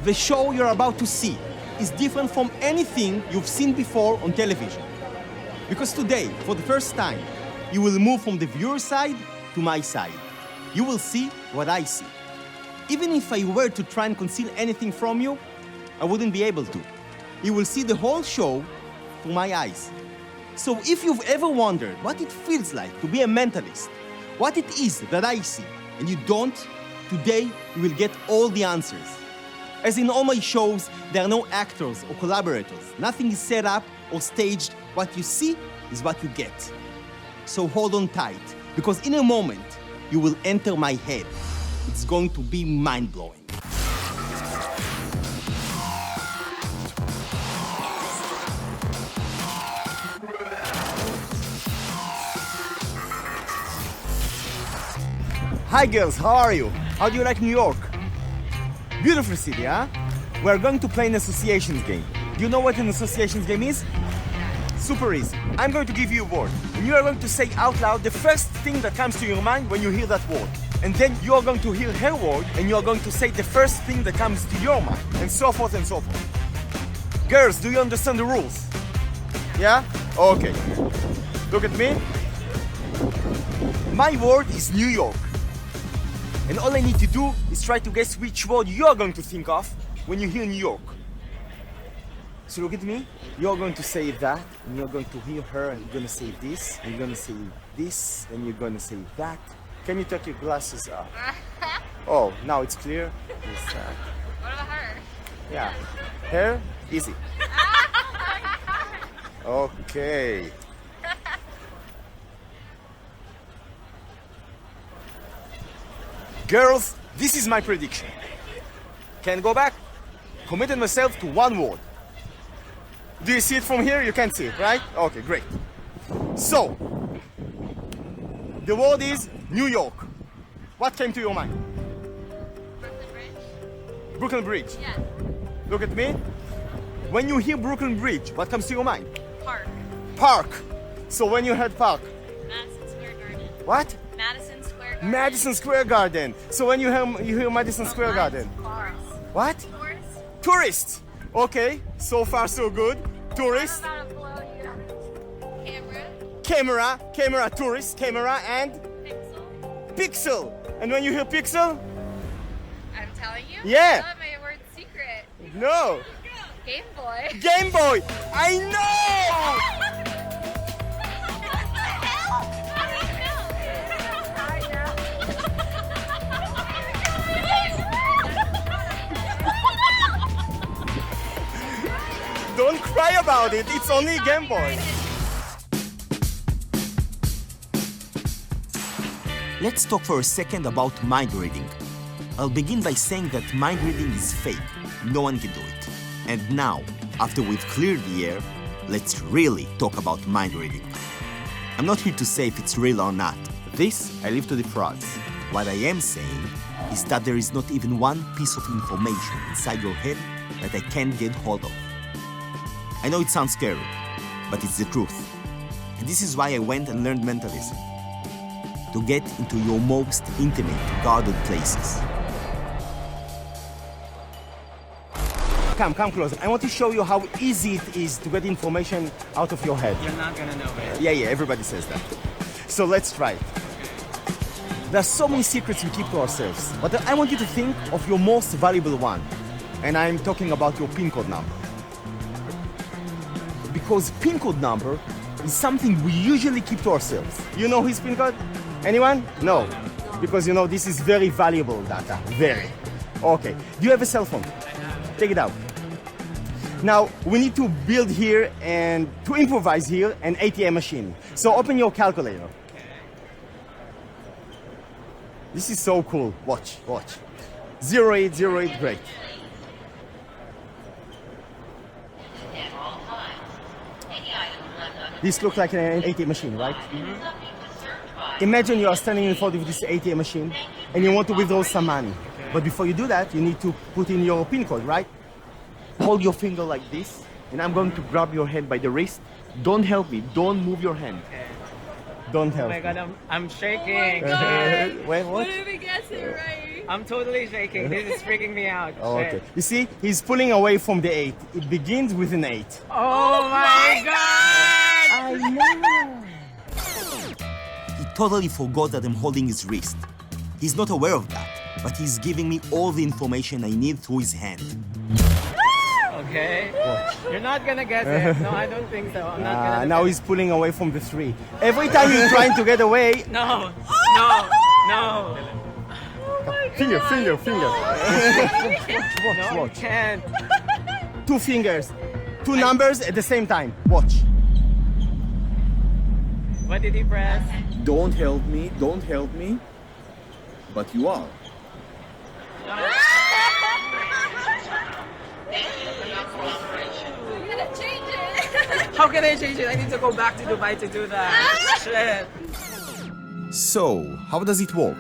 The show you're about to see is different from anything you've seen before on television. Because today, for the first time, you will move from the viewer side to my side. You will see what I see. Even if I were to try and conceal anything from you, I wouldn't be able to. You will see the whole show through my eyes. So if you've ever wondered what it feels like to be a mentalist, what it is that I see, and you don't, today you will get all the answers. As in all my shows, there are no actors or collaborators. Nothing is set up or staged. What you see is what you get. So hold on tight, because in a moment, you will enter my head. It's going to be mind-blowing. Hi girls, how are you? How do you like New York? Beautiful city, huh? We're going to play an associations game. Do you know what an associations game is? Super easy. I'm going to give you a word, and you are going to say out loud the first thing that comes to your mind when you hear that word. And then you are going to hear her word, and you are going to say the first thing that comes to your mind, and so forth and so forth. Girls, do you understand the rules? Yeah? Okay. Look at me. My word is New York. And all I need to do is try to guess which word you're going to think of when you hear New York. So look at me. You're going to say that, and you're going to hear her, and you're going to say this, and you're going to say this, and you're going to say that. Can you take your glasses off? Oh, now it's clear. What about her? Yeah. Her? Easy. Okay. Girls, this is my prediction. Can go back? Committed myself to one word. Do you see it from here? You can't see it, right? Okay, great. So, the word is New York. What came to your mind? Brooklyn Bridge? Brooklyn Bridge. Yeah. Look at me. When you hear Brooklyn Bridge, what comes to your mind? Park. Park. So when you heard park? Madison Square Garden. What? Madison Square Garden. Madison Square Garden. So when you hear Madison Square Garden? Cars. What? Tourists. Tourist. Okay, so far so good. Tourist. How about a blow you? Camera. Camera, tourist, camera, and Pixel. pixel. And when you hear pixel? I'm telling you. Yeah. Oh, my word's secret. No. Game Boy. Game Boy. I know. Don't cry about it. It's only Game Boy. Let's talk for a second about mind reading. I'll begin by saying that mind reading is fake. No one can do it. And now, after we've cleared the air, let's really talk about mind reading. I'm not here to say if it's real or not. This I leave to the frauds. What I am saying is that there is not even one piece of information inside your head that I can't get hold of. I know it sounds scary, but it's the truth. And this is why I went and learned mentalism. To get into your most intimate, guarded places. Come closer. I want to show you how easy it is to get information out of your head. You're not gonna know it. Yeah, everybody says that. So let's try it. There are so many secrets we keep to ourselves, but I want you to think of your most valuable one. And I'm talking about your PIN code number. Because PIN code number is something we usually keep to ourselves. You know his PIN code? Anyone? No. Because you know this is very valuable data. Very. Okay. Do you have a cell phone? Take it out. Now, we need to build here and to improvise here an ATM machine. So open your calculator. This is so cool. Watch. 0808, great. This looks like an ATM machine, right? Mm-hmm. Imagine you are standing in front of this ATM machine and you want to withdraw some money. But before you do that, you need to put in your PIN code, right? Hold your finger like this, and I'm going to grab your hand by the wrist. Don't help me. Don't move your hand. Don't help Oh my me. god, I'm shaking. Oh my god. Wait, what? What if we guess it right? I'm totally shaking. This is freaking me out. Oh, okay. Shit. You see, he's pulling away from the 8. It begins with an 8. Oh my god! I know. He totally forgot that I'm holding his wrist. He's not aware of that, but he's giving me all the information I need through his hand. Okay. You're not gonna guess it. No, I don't think so. I'm not gonna. Now he's pulling away from the 3. Every time you're trying to get away... No. Finger. No, you can't. 2 fingers. 2 numbers at the same time. Watch. What did he press? Don't help me, but you are. I'm gonna change it. How can I change it? I need to go back to Dubai to do that. Shit. So, how does it work?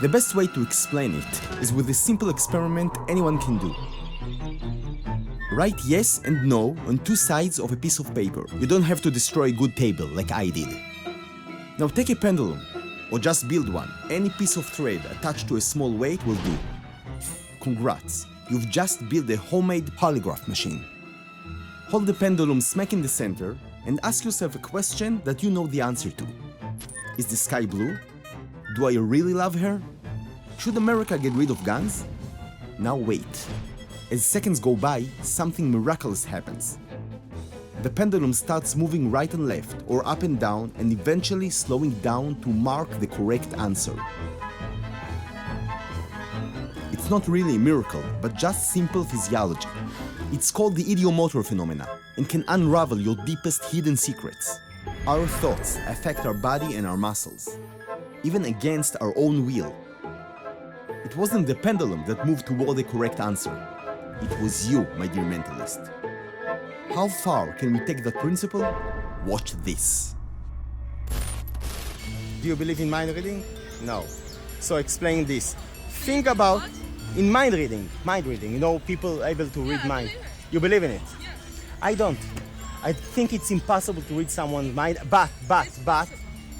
The best way to explain it is with a simple experiment anyone can do. Write yes and no on 2 sides of a piece of paper. You don't have to destroy a good table like I did. Now take a pendulum, or just build one. Any piece of thread attached to a small weight will do. Congrats, you've just built a homemade polygraph machine. Hold the pendulum smack in the center and ask yourself a question that you know the answer to. Is the sky blue? Do I really love her? Should America get rid of guns? Now wait. As seconds go by, something miraculous happens. The pendulum starts moving right and left, or up and down, and eventually slowing down to mark the correct answer. It's not really a miracle, but just simple physiology. It's called the idiomotor phenomena and can unravel your deepest hidden secrets. Our thoughts affect our body and our muscles, even against our own will. It wasn't the pendulum that moved toward the correct answer. It was you, my dear mentalist. How far can we take that principle? Watch this. Do you believe in mind reading? No. So explain this. Think about in mind reading, you know, people able to read mind. You believe in it? Yeah. I don't. I think it's impossible to read someone's mind, but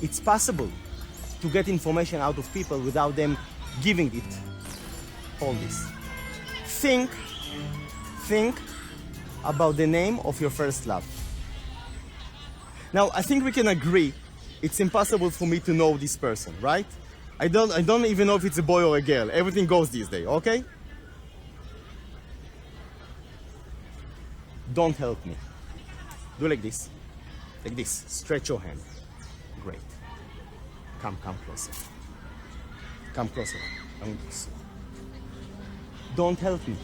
it's possible to get information out of people without them giving it. Hold this. Think about the name of your first love. Now, I think we can agree it's impossible for me to know this person, right? I don't even know if it's a boy or a girl. Everything goes these days, okay? Don't help me. Do like this. Like this. Stretch your hand. Great. Come closer. Come closer. Don't help me.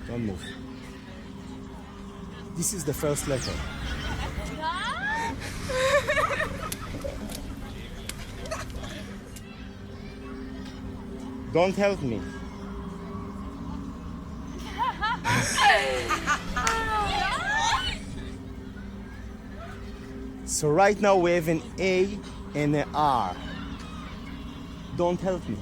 Don't move. This is the first letter. Don't help me. So right now we have an A and an R. Don't help me.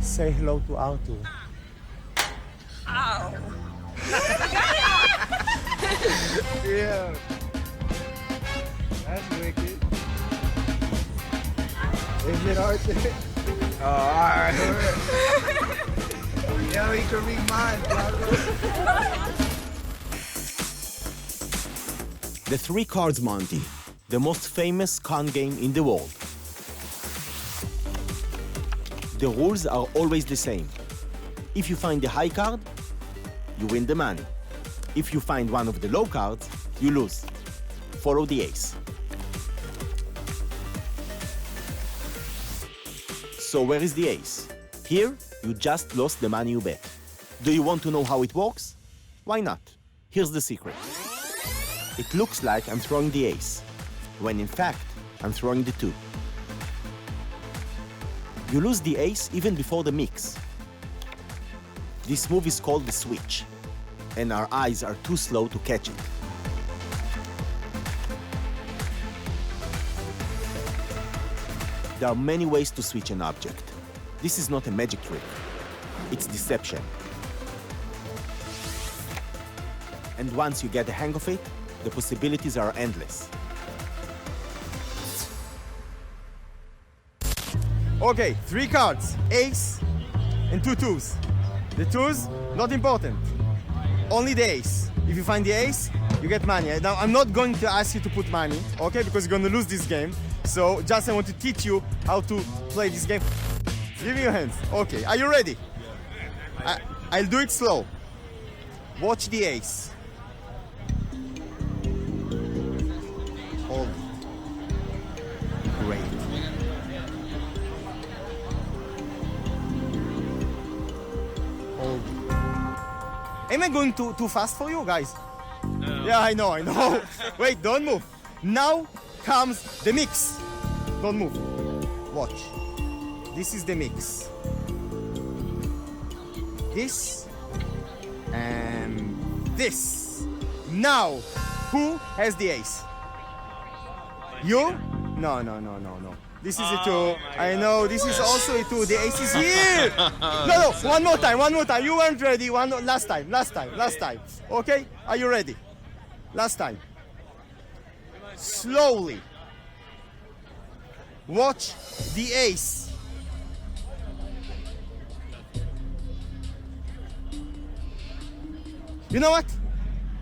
Say hello to Arthur. Ow. Yeah. That's wicked. Is it Arthur? Oh, alright. Yo, he can read mine, bro. The 3 cards Monty, the most famous con game in the world. The rules are always the same. If you find the high card, you win the money. If you find one of the low cards, you lose. Follow the ace. So where is the ace? Here, you just lost the money you bet. Do you want to know how it works? Why not? Here's the secret. it looks like I'm throwing the ace, when in fact, I'm throwing the 2. You lose the ace even before the mix. This move is called the switch, and our eyes are too slow to catch it. There are many ways to switch an object. This is not a magic trick. It's deception. And once you get the hang of it, the possibilities are endless. Okay, 3 cards, ace and 2 twos. The twos, not important. Only the ace. If you find the ace, you get money. Now, I'm not going to ask you to put money, okay, because you're going to lose this game. So, just I want to teach you how to play this game. Give me your hands. Okay, are you ready? I'll do it slow. Watch the ace. Hold it. Great. Hold it. Am I going too fast for you guys? No. Yeah, I know. Wait, don't move. Now comes the mix. Don't move. Watch. This is the mix. This and this. Now, who has the ace? You? No. This is a 2. I know, this is also a 2. The ace is here. No, one more time. You weren't ready. Last time. Okay, are you ready? Last time. Slowly. Watch the ace. You know what?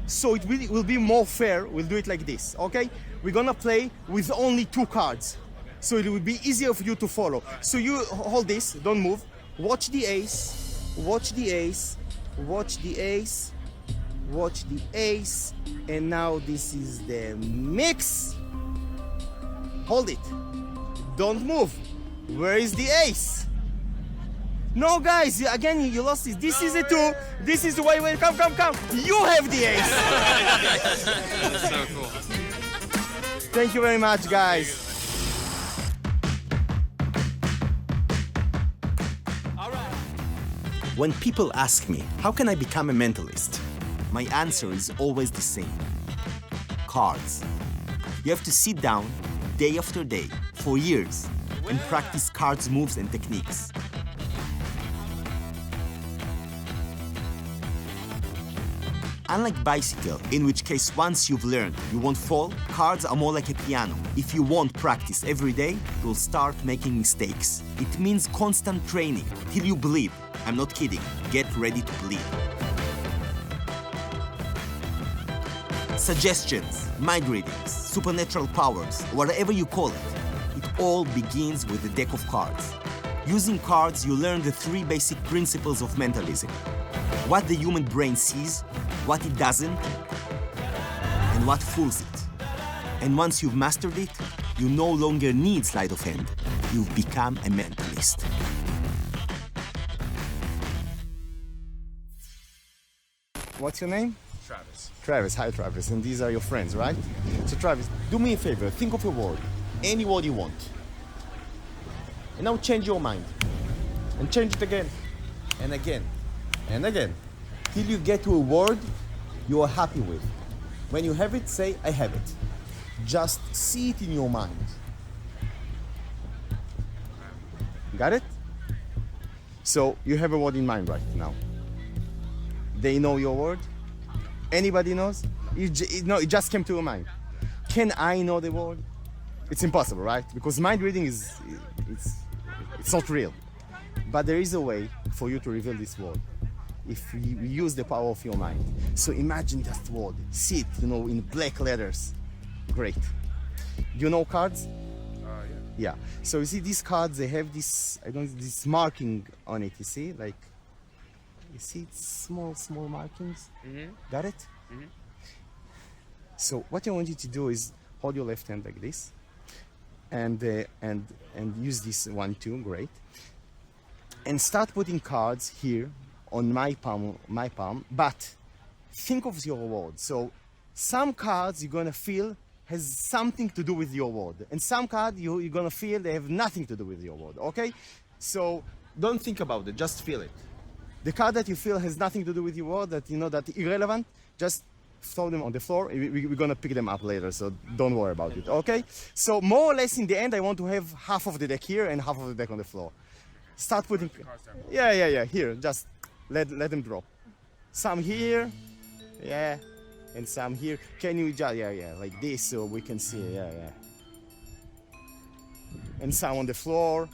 So it will be more fair. We'll do it like this, okay? We're gonna play with only 2 cards. So it will be easier for you to follow. So you hold this, don't move. Watch the ace, watch the ace, watch the ace, watch the ace. And now this is the mix. Hold it. Don't move. Where is the ace? No, guys, again, you lost it. This is a 2. This is the way. Come. You have the ace. That's so cool. Thank you very much, guys. When people ask me, how can I become a mentalist? My answer is always the same. Cards. You have to sit down day after day for years and practice cards moves and techniques. Unlike bicycle, in which case once you've learned, you won't fall, cards are more like a piano. If you won't practice every day, you'll start making mistakes. It means constant training, till you bleed. I'm not kidding. Get ready to bleed. Suggestions, mind readings, supernatural powers, whatever you call it, it all begins with a deck of cards. Using cards, you learn the 3 basic principles of mentalism. What the human brain sees, what it doesn't, and what fools it. And once you've mastered it, you no longer need sleight of hand. You've become a mentalist. What's your name? Travis. Travis. Hi, Travis. And these are your friends, right? So, Travis, do me a favor. Think of a word. Any word you want. And now change your mind. And change it again. And again. And again. Till you get to a word you are happy with. When you have it, say, I have it. Just see it in your mind. Got it? So, you have a word in mind right now. They know your word? Anybody knows? It just came to your mind. Can I know the word? It's impossible, right? Because mind reading it's not real. But there is a way for you to reveal this word if you use the power of your mind. So imagine that word. See it, in black letters. Great. You know cards? Yeah. So you see these cards, they have this marking on it, you see? Like, you see it's small markings? Mm-hmm. Got it? Mm-hmm. So what I want you to do is hold your left hand like this and use this one too, great. And start putting cards here on my palm, but think of your word. So Some cards you're gonna feel has something to do with your word, and some cards you're gonna feel they have nothing to do with your word, okay? So don't think about it, just feel it. The card that you feel has nothing to do with your word, that you know that irrelevant, just throw them on the floor. We're gonna pick them up later, so don't worry about it, okay? So more or less in the end, I want to have half of the deck here and half of the deck on the floor. Start putting, yeah, here, just let them drop. Some here, yeah, and some here. Can you just, yeah, like this so we can see, yeah. And some on the floor.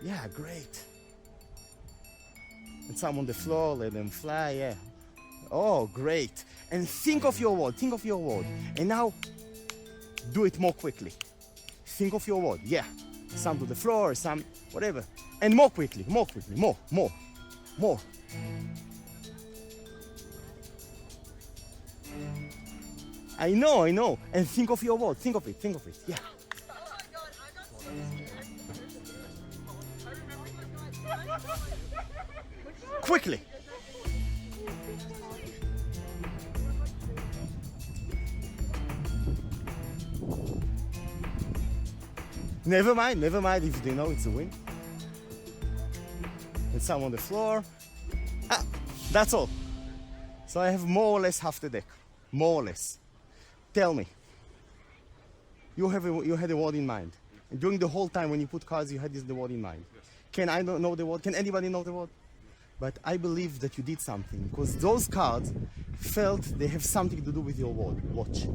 Yeah, great. And some on the floor, let them fly, yeah. Oh, great. And think of your word. And now, do it more quickly. Think of your word, yeah. Some to the floor, some, whatever. And more quickly, more. I know. And think of your word, think of it, yeah. Quickly. Never mind if they know it's a win. And some on the floor. That's all. So I have more or less half the deck. More or less. Tell me. You had a word in mind. And during the whole time when you put cards, you had the word in mind. Yes. Can I know the word? Can anybody know the word? But I believe that you did something, because those cards felt they have something to do with your word. Watch.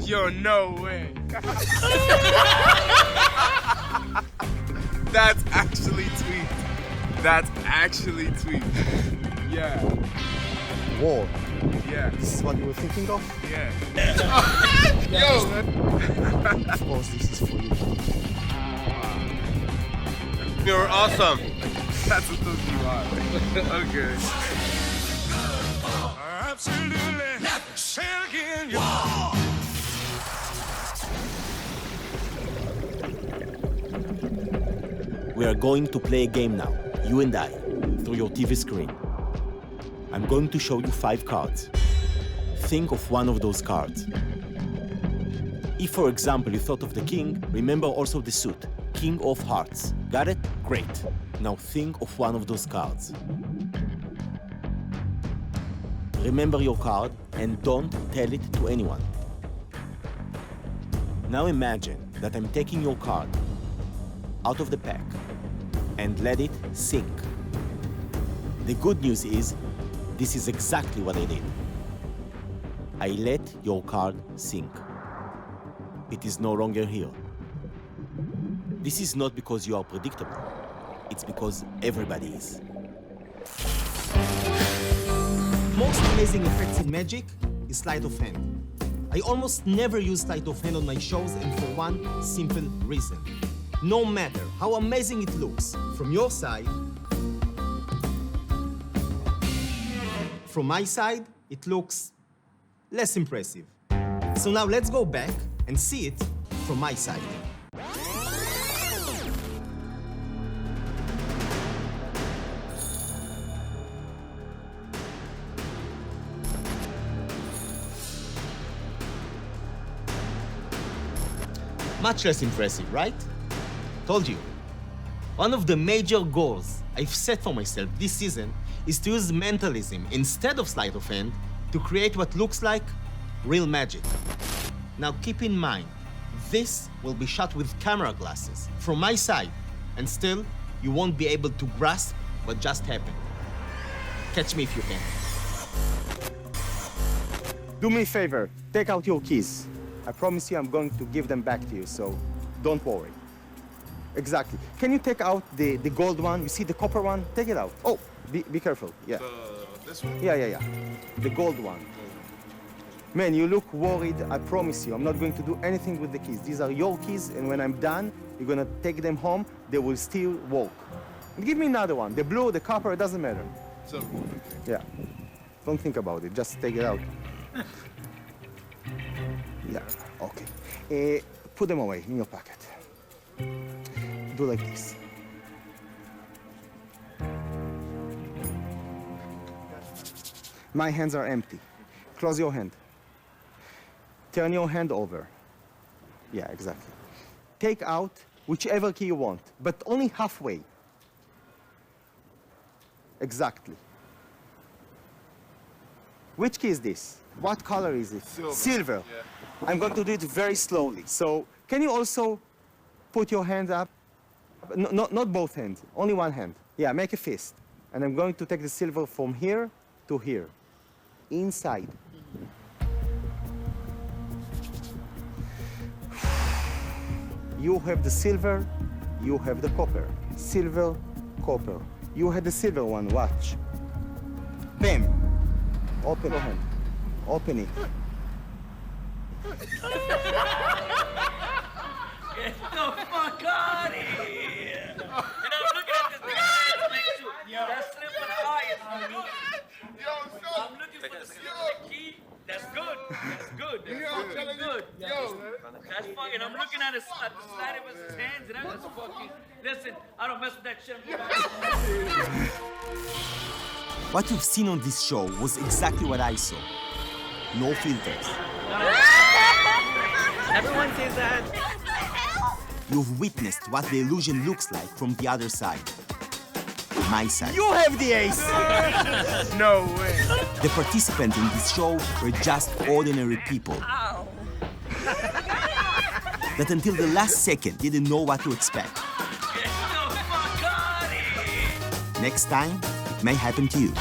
Yo, no way. That's actually tweet. Yeah. War. Yeah. This is what you were thinking of? Yeah. Yo! Of course, this is for you. You're awesome. That's what those you are. Okay. Absolutely. Say it again. We are going to play a game now, you and I, through your TV screen. I'm going to show you 5 cards. Think of one of those cards. If, for example, you thought of the king, remember also the suit, King of Hearts. Got it? Great. Now think of one of those cards. Remember your card and don't tell it to anyone. Now imagine that I'm taking your card out of the pack and let it sink. The good news is, this is exactly what I did. I let your card sink. It is no longer here. This is not because you are predictable. It's because everybody is. Most amazing effects in Magic is sleight of hand. I almost never use sleight of hand on my shows, and for one simple reason. No matter how amazing it looks from your side, from my side, it looks less impressive. So now let's go back and see it from my side. Much less impressive, right? Told you. One of the major goals I've set for myself this season is to use mentalism instead of sleight of hand to create what looks like real magic. Now keep in mind, this will be shot with camera glasses from my side, and still you won't be able to grasp what just happened. Catch me if you can. Do me a favor, take out your keys. I promise you I'm going to give them back to you, so don't worry. Exactly. Can you take out the gold one? You see the copper one? Take it out. Oh, be careful. Yeah. This one? Yeah. The gold one. Man, you look worried. I promise you, I'm not going to do anything with the keys. These are your keys, and when I'm done, you're gonna take them home. They will still work. And give me another one. The blue, the copper, it doesn't matter. So. Yeah. Don't think about it. Just take it out. Yeah. Okay. Put them away in your pocket. Do like this. My hands are empty. Close your hand. Turn your hand over. Yeah, exactly. Take out whichever key you want, but only halfway. Exactly. Which key is this? What color is it? Silver. Silver. Yeah. I'm going to do it very slowly. So can you also put your hand up? No, not both hands, only one hand. Yeah, make a fist. And I'm going to take the silver from here to here. Inside. You have the silver, you have the copper. Silver, copper. You had the silver one, watch. Bam! Open your hand. Open it. Get the fuck out of here! And I'm looking at this nigga to make sure that slip of the eye is on me. I'm looking for the slip of the key. That's good. That's good. That's fucking good. That's fucking. I'm looking at the side of his hands, and I'm just fucking. Listen, I don't mess with that shit. What you've seen on this show was exactly what I saw. No filters. Everyone says that. You've witnessed what the illusion looks like from the other side. My side. You have the ace! No way. The participants in this show were just ordinary people. That until the last second didn't know what to expect. Get the fuck out of here! Next time, it may happen to you.